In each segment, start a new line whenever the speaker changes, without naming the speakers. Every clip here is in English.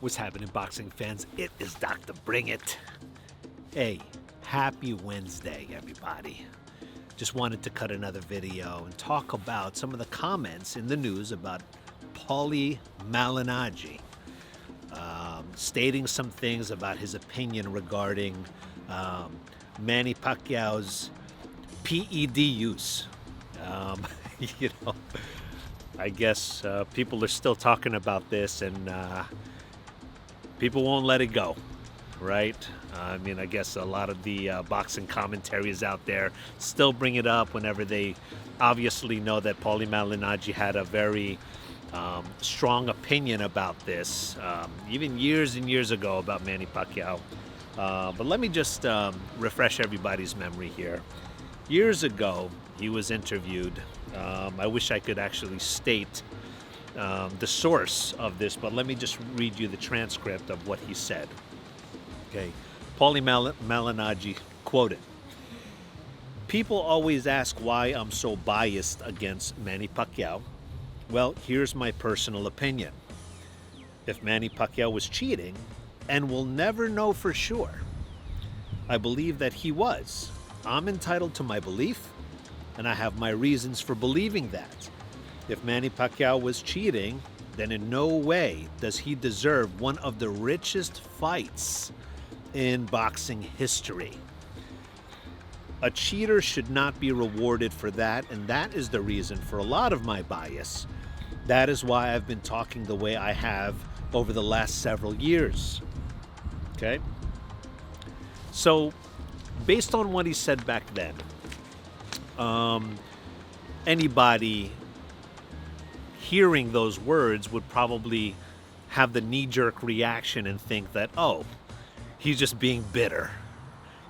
What's happening, boxing fans? It is Dr. Bring It. Hey, happy Wednesday, everybody. Just wanted to cut another video and talk about some of the comments in the news about Paulie Malignaggi, stating some things about his opinion regarding Manny Pacquiao's PED use. I guess people are still talking about this, and people won't let it go, right? I guess a lot of the boxing commentaries out there still bring it up whenever they obviously know that Paulie Malignaggi had a very strong opinion about this, even years and years ago, about Manny Pacquiao. But let me just refresh everybody's memory here. Years ago, he was interviewed. I wish I could actually state the source of this, but let me just read you the transcript of what he said. Okay, Paulie Malignaggi quoted, "People always ask why I'm so biased against Manny Pacquiao. Well, here's my personal opinion. If Manny Pacquiao was cheating, and we'll never know for sure, I believe that he was. I'm entitled to my belief, and I have my reasons for believing that. If Manny Pacquiao was cheating, then in no way does he deserve one of the richest fights in boxing history. A cheater should not be rewarded for that, and that is the reason for a lot of my bias. That is why I've been talking the way I have over the last several years." Okay? So, based on what he said back then, anybody hearing those words would probably have the knee-jerk reaction and think that, oh, he's just being bitter.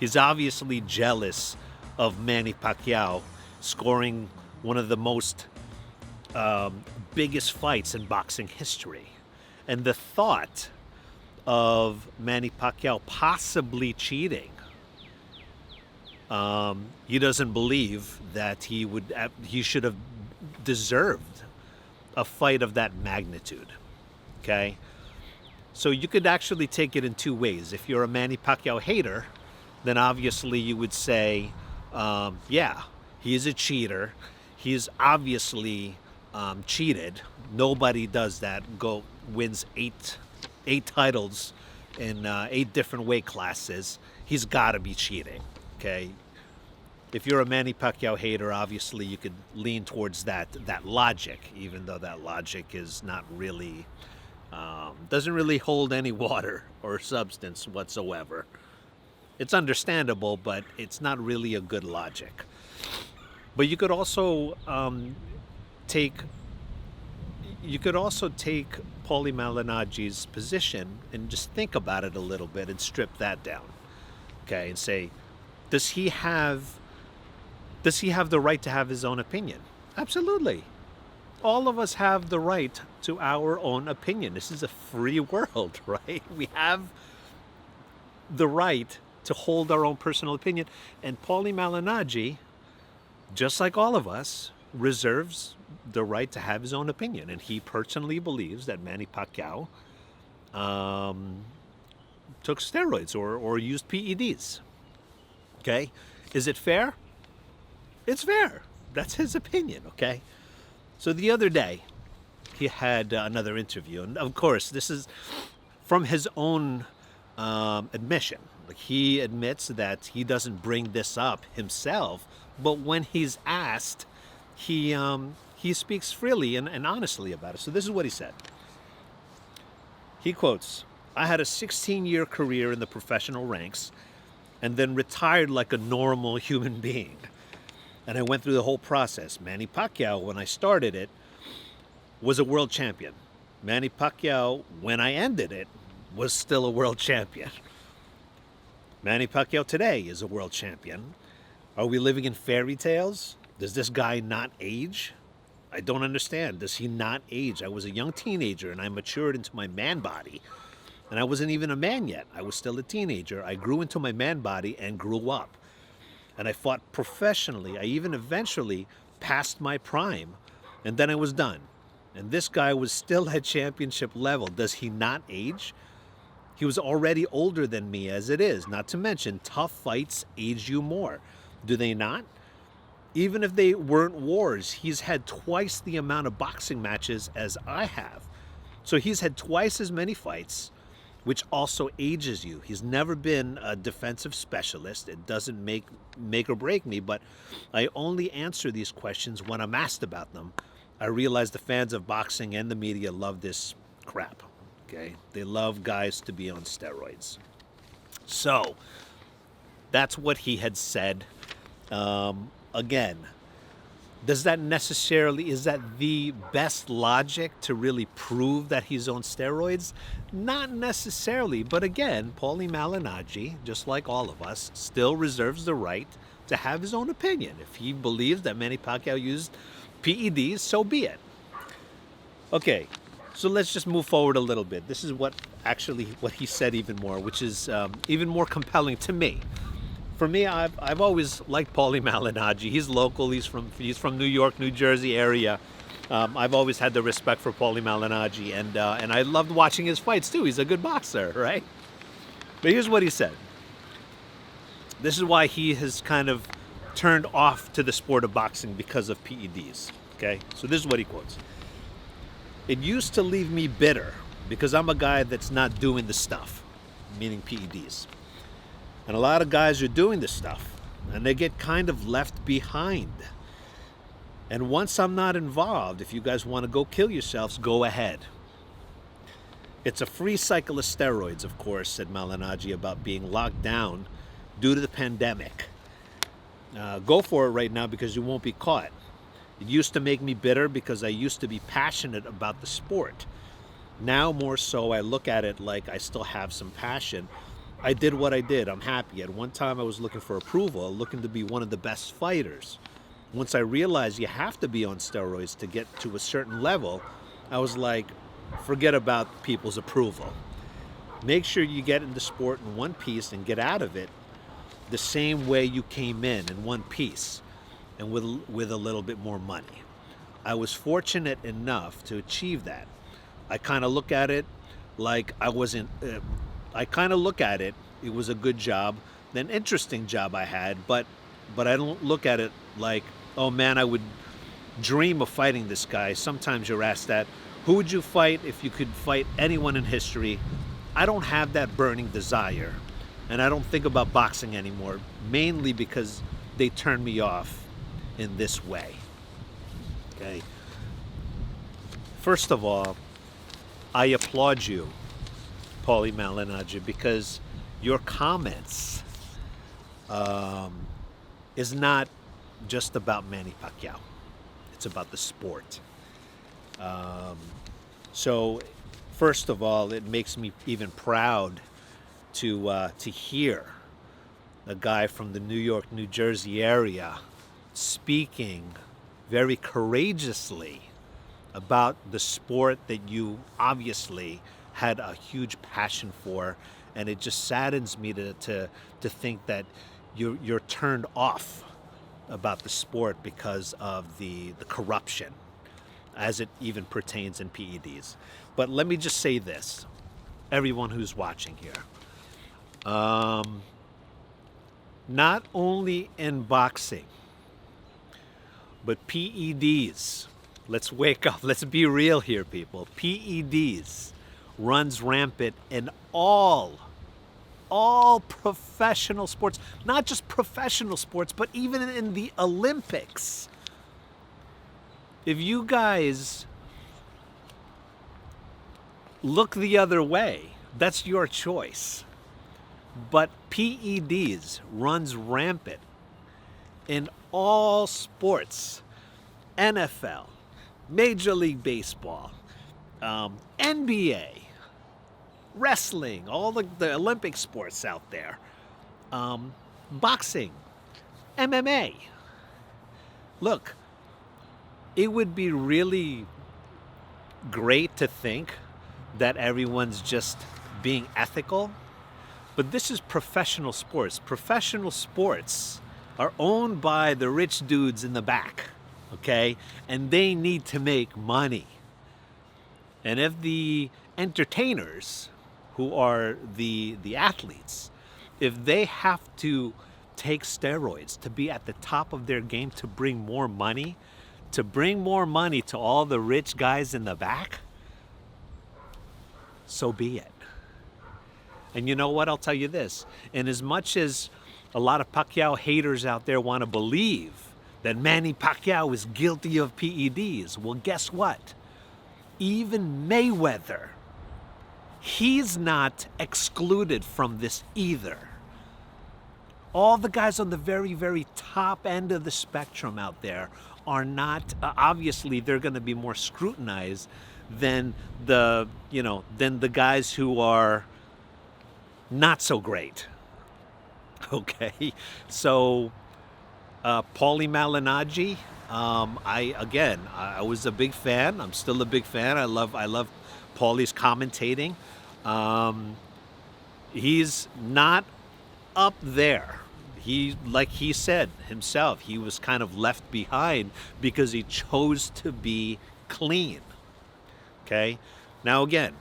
He's obviously jealous of Manny Pacquiao scoring one of the most biggest fights in boxing history. And the thought of Manny Pacquiao possibly cheating, he doesn't believe that he should have deserved a fight of that magnitude. Okay, so you could actually take it in two ways. If you're a Manny Pacquiao hater, then obviously you would say, yeah, he is a cheater. He's obviously cheated. Nobody does that. Wins eight titles in 8 different weight classes. He's got to be cheating. Okay. If you're a Manny Pacquiao hater, obviously you could lean towards that logic, even though that logic is not really, doesn't really hold any water or substance whatsoever. It's understandable, but it's not really a good logic. But you could also take Paulie Malignaggi's position and just think about it a little bit and strip that down. Okay, and say, does he have the right to have his own opinion? Absolutely. All of us have the right to our own opinion. This is a free world, right? We have the right to hold our own personal opinion. And Paulie Malignaggi, just like all of us, reserves the right to have his own opinion. And he personally believes that Manny Pacquiao took steroids or used PEDs. Okay? Is it fair? It's fair. That's his opinion, okay? So the other day, he had another interview. And of course, this is from his own admission. Like, he admits that he doesn't bring this up himself, but when he's asked, he speaks freely and honestly about it. So this is what he said. He quotes, "I had a 16-year career in the professional ranks and then retired like a normal human being. And I went through the whole process. Manny Pacquiao, when I started it, was a world champion. Manny Pacquiao, when I ended it, was still a world champion. Manny Pacquiao today is a world champion. Are we living in fairy tales? Does this guy not age? I don't understand. Does he not age? I was a young teenager and I matured into my man body. And I wasn't even a man yet. I was still a teenager. I grew into my man body and grew up. And I fought professionally. I even eventually passed my prime. And then I was done. And this guy was still at championship level. Does he not age? He was already older than me as it is. Not to mention, tough fights age you more. Do they not? Even if they weren't wars, he's had twice the amount of boxing matches as I have. So he's had twice as many fights, which also ages you. He's never been a defensive specialist. It doesn't make or break me, but I only answer these questions when I'm asked about them. I realize the fans of boxing and the media love this crap. Okay? They love guys to be on steroids. So, that's what he had said. Again, is that the best logic to really prove that he's on steroids? Not necessarily, but again, Paulie Malignaggi, just like all of us, still reserves the right to have his own opinion. If he believes that Manny Pacquiao used PEDs, so be it. Okay, so let's just move forward a little bit. This is what he said even more, which is even more compelling to me. For me, I've always liked Paulie Malignaggi. He's local. He's from New York, New Jersey area. I've always had the respect for Paulie Malignaggi, and I loved watching his fights too. He's a good boxer, right? But here's what he said. This is why he has kind of turned off to the sport of boxing because of PEDs. Okay, so this is what he quotes. It used to leave me bitter because I'm a guy that's not doing the stuff, meaning PEDs. And a lot of guys are doing this stuff, and they get kind of left behind. And once I'm not involved, if you guys want to go kill yourselves, go ahead. It's a free cycle of steroids, of course, said Malignaggi about being locked down due to the pandemic. Go for it right now because you won't be caught. It used to make me bitter because I used to be passionate about the sport. Now more so, I look at it like I still have some passion. I did what I did. I'm happy. At one time I was looking for approval, looking to be one of the best fighters. Once I realized you have to be on steroids to get to a certain level, I was like, forget about people's approval. Make sure you get in the sport in one piece and get out of it the same way you came in one piece, and with a little bit more money. I was fortunate enough to achieve that. I kind of look at it like it was a good job, an interesting job I had, but I don't look at it like, oh man, I would dream of fighting this guy. Sometimes you're asked that, who would you fight if you could fight anyone in history? I don't have that burning desire, and I don't think about boxing anymore, mainly because they turn me off in this way. Okay. First of all, I applaud you, Paulie Malignaggi, because your comments is not just about Manny Pacquiao. It's about the sport. So, first of all, it makes me even proud to hear a guy from the New York, New Jersey area speaking very courageously about the sport that you obviously had a huge passion for, and it just saddens me to think that you're turned off about the sport because of the corruption as it even pertains in PEDs. But let me just say this, everyone who's watching here, not only in boxing, but PEDs, let's wake up, let's be real here, people. PEDs runs rampant in all professional sports, not just professional sports, but even in the Olympics. If you guys look the other way, that's your choice. But PEDs runs rampant in all sports. NFL, Major League Baseball, NBA, wrestling, all the Olympic sports out there, boxing, MMA. Look, it would be really great to think that everyone's just being ethical, but this is professional sports. Professional sports are owned by the rich dudes in the back, okay? And they need to make money. And if the entertainers, who are the athletes, if they have to take steroids to be at the top of their game to bring more money, to all the rich guys in the back, so be it. And you know what? I'll tell you this. And as much as a lot of Pacquiao haters out there want to believe that Manny Pacquiao is guilty of PEDs, well, guess what? Even Mayweather, he's not excluded from this either. All the guys on the very, very top end of the spectrum out there are not, obviously they're going to be more scrutinized than the guys who are not so great. Okay, so Paulie Malignaggi, I was a big fan. I'm still a big fan. I love Paulie's commentating. He's not up there. Like he said himself, he was kind of left behind because he chose to be clean. Okay, now again,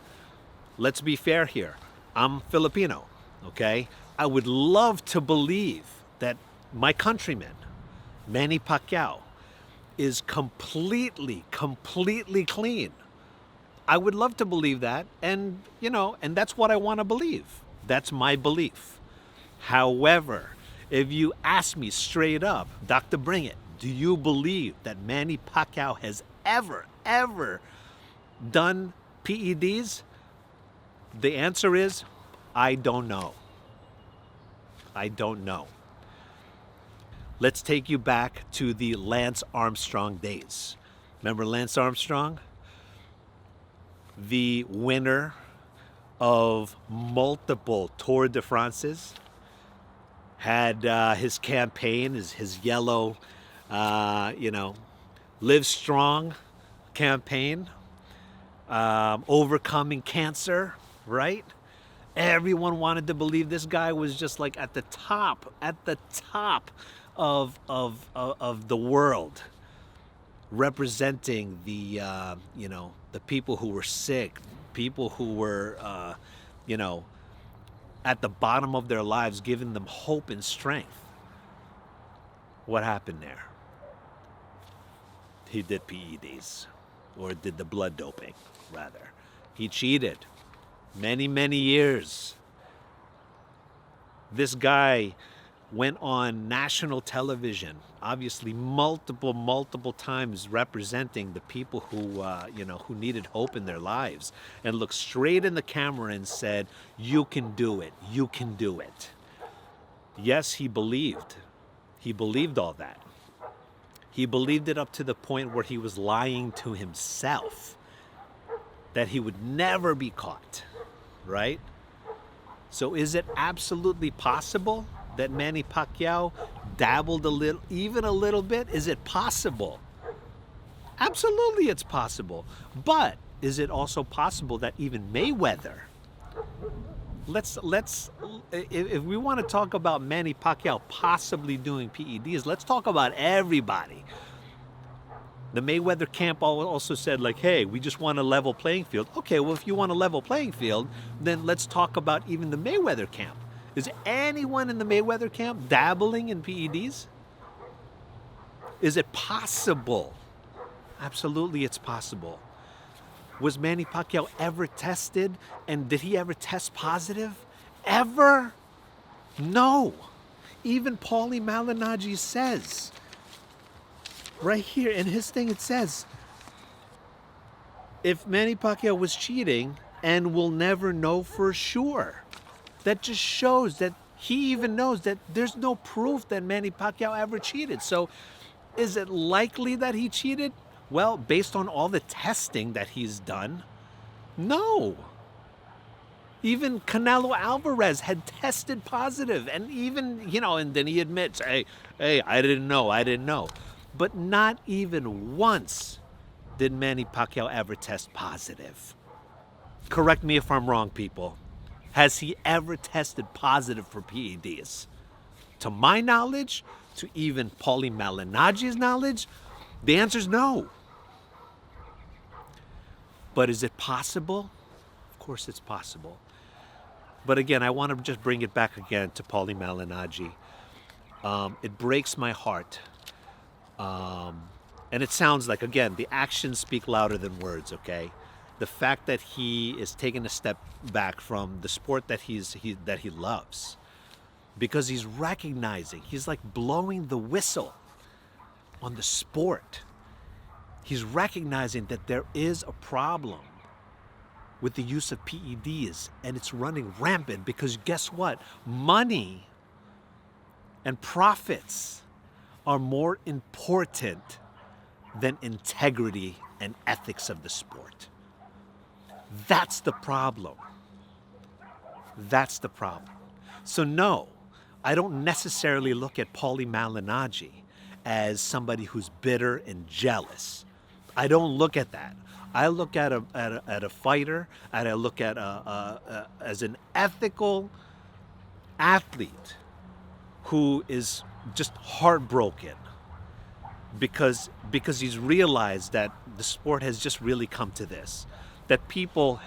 let's be fair here. I'm Filipino, okay? I would love to believe that my countryman, Manny Pacquiao, is completely clean. I would love to believe that, and that's what I want to believe. That's my belief. However, if you ask me straight up, Dr. Bring It, do you believe that Manny Pacquiao has ever done PEDs? The answer is, I don't know. I don't know. Let's take you back to the Lance Armstrong days. Remember Lance Armstrong? The winner of multiple Tour de France's, had his campaign, his yellow, Live Strong campaign, overcoming cancer, right? Everyone wanted to believe this guy was just like at the top of the world, representing the people who were sick, people who were at the bottom of their lives, giving them hope and strength. What happened there? He did PEDs, or did the blood doping, rather. He cheated many years. This guy went on national television, obviously multiple times, representing the people who needed hope in their lives, and looked straight in the camera and said, "You can do it. You can do it." Yes, he believed. He believed all that. He believed it up to the point where he was lying to himself that he would never be caught, right? So is it absolutely possible that Manny Pacquiao dabbled even a little bit? Is it possible? Absolutely, it's possible. But is it also possible that even Mayweather? If we want to talk about Manny Pacquiao possibly doing PEDs, let's talk about everybody. The Mayweather camp also said, like, hey, we just want a level playing field. Okay, well, if you want a level playing field, then let's talk about even the Mayweather camp. Is anyone in the Mayweather camp dabbling in PEDs? Is it possible? Absolutely, it's possible. Was Manny Pacquiao ever tested? And did he ever test positive? Ever? No. Even Paulie Malignaggi says, right here in his thing, it says, if Manny Pacquiao was cheating and will never know for sure. That just shows that he even knows that there's no proof that Manny Pacquiao ever cheated. So is it likely that he cheated? Well, based on all the testing that he's done, no. Even Canelo Alvarez had tested positive, and even, and then he admits, hey, I didn't know. But not even once did Manny Pacquiao ever test positive. Correct me if I'm wrong, people. Has he ever tested positive for PEDs? To my knowledge, to even Paulie Malignaggi's knowledge, the answer is no. But is it possible? Of course it's possible. But again, I want to just bring it back again to Paulie Malignaggi. It breaks my heart. And it sounds like, again, the actions speak louder than words, okay? The fact that he is taking a step back from the sport that he loves, because he's recognizing, he's like blowing the whistle on the sport. He's recognizing that there is a problem with the use of PEDs, and it's running rampant because guess what? Money and profits are more important than integrity and ethics of the sport. That's the problem. That's the problem. So no, I don't necessarily look at Paulie Malignaggi as somebody who's bitter and jealous. I don't look at that. I look at a fighter, and I look at as an ethical athlete who is just heartbroken because he's realized that the sport has just really come to this, that people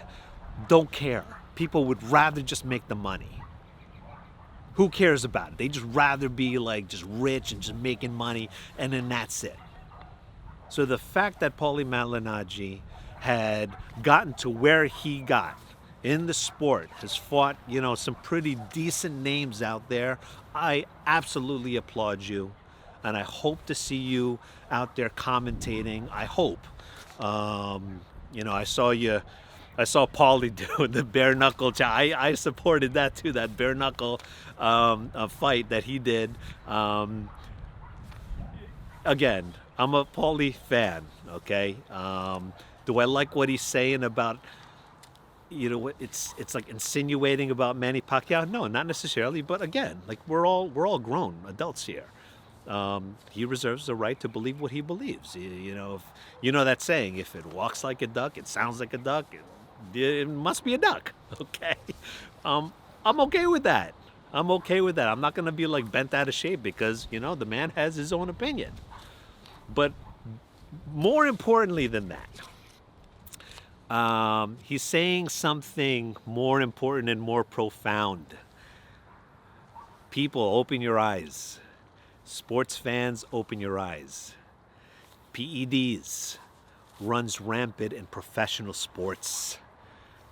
don't care. People would rather just make the money. Who cares about it? They just rather be like just rich and just making money, and then that's it. So the fact that Paulie Malignaggi had gotten to where he got in the sport, has fought, some pretty decent names out there, I absolutely applaud you. And I hope to see you out there commentating. I hope. I saw Paulie do the bare knuckle. I supported that too, that bare knuckle fight that he did. Again, I'm a Paulie fan, okay? Do I like what he's saying about, it's like insinuating about Manny Pacquiao? No, not necessarily. But again, like we're all grown adults here. He reserves the right to believe what he believes. If, that saying, if it walks like a duck, it sounds like a duck, it must be a duck, okay? I'm okay with that. I'm not going to be like bent out of shape because, the man has his own opinion. But more importantly than that, he's saying something more important and more profound. People, open your eyes. Sports fans, open your eyes. PEDs runs rampant in professional sports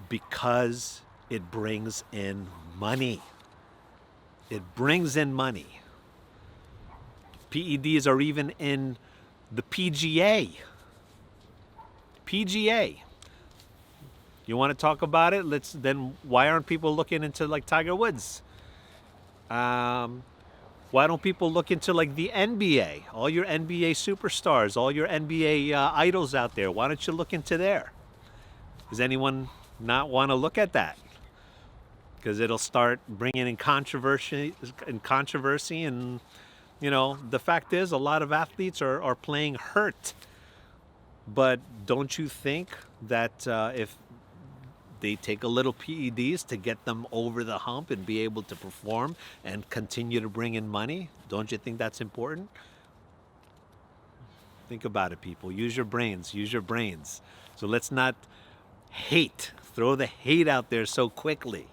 because it brings in money. It brings in money. PEDs are even in the PGA. You want to talk about it? Then why aren't people looking into like Tiger Woods? Why don't people look into like the NBA? All your NBA superstars, all your NBA idols out there. Why don't you look into there? Does anyone not want to look at that? Because it'll start bringing in controversy, and the fact is a lot of athletes are playing hurt. But don't you think that if they take a little PEDs to get them over the hump and be able to perform and continue to bring in money, don't you think that's important? Think about it, people. Use your brains. So let's not throw the hate out there so quickly.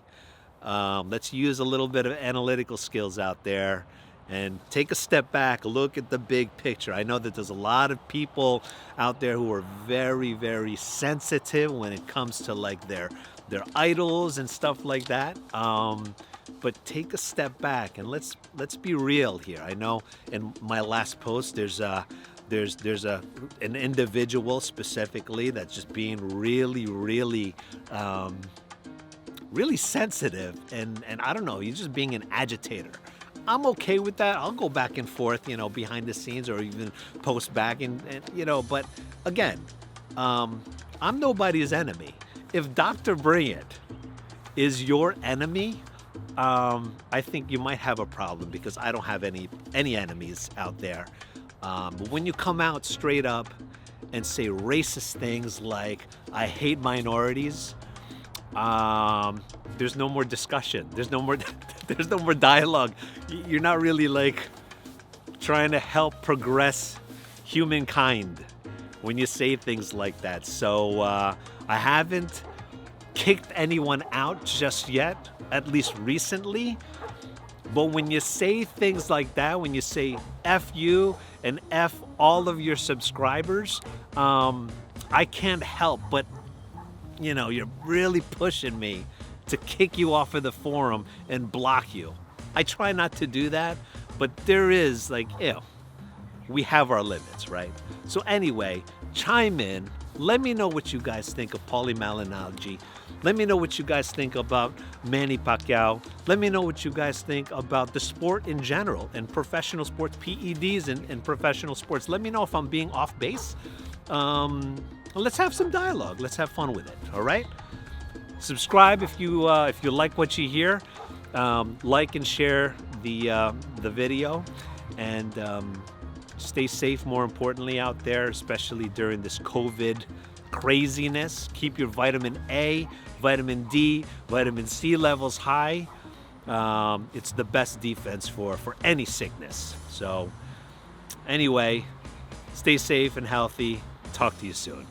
Let's use a little bit of analytical skills out there and take a step back, look at the big picture. I know that there's a lot of people out there who are very, very sensitive when it comes to like their idols and stuff like that. But take a step back and let's be real here. I know in my last post there's an individual specifically that's just being really, really really sensitive, and I don't know, he's just being an agitator. I'm okay with that. I'll go back and forth, behind the scenes, or even post back and but again, I'm nobody's enemy. If Dr. Brilliant is your enemy, I think you might have a problem because I don't have any enemies out there. But when you come out straight up and say racist things like, I hate minorities, there's no more discussion. There's no more dialogue. You're not really like trying to help progress humankind. when you say things like that. So I haven't kicked anyone out just yet, at least recently. But when you say things like that, when you say F you and F all of your subscribers, I can't help but, you're really pushing me to kick you off of the forum and block you. I try not to do that, but there is we have our limits, right? So anyway, chime in. Let me know what you guys think of Paulie Malignaggi. Let me know what you guys think about Manny Pacquiao. Let me know what you guys think about the sport in general and professional sports, PEDs and professional sports. Let me know if I'm being off base. Let's have some dialogue. Let's have fun with it. All right. Subscribe if you like what you hear. Like and share the video, and stay safe. More importantly, out there, especially during this COVID craziness. Keep your vitamin A, vitamin D, vitamin C levels high. It's the best defense for any sickness. So anyway, stay safe and healthy. Talk to you soon.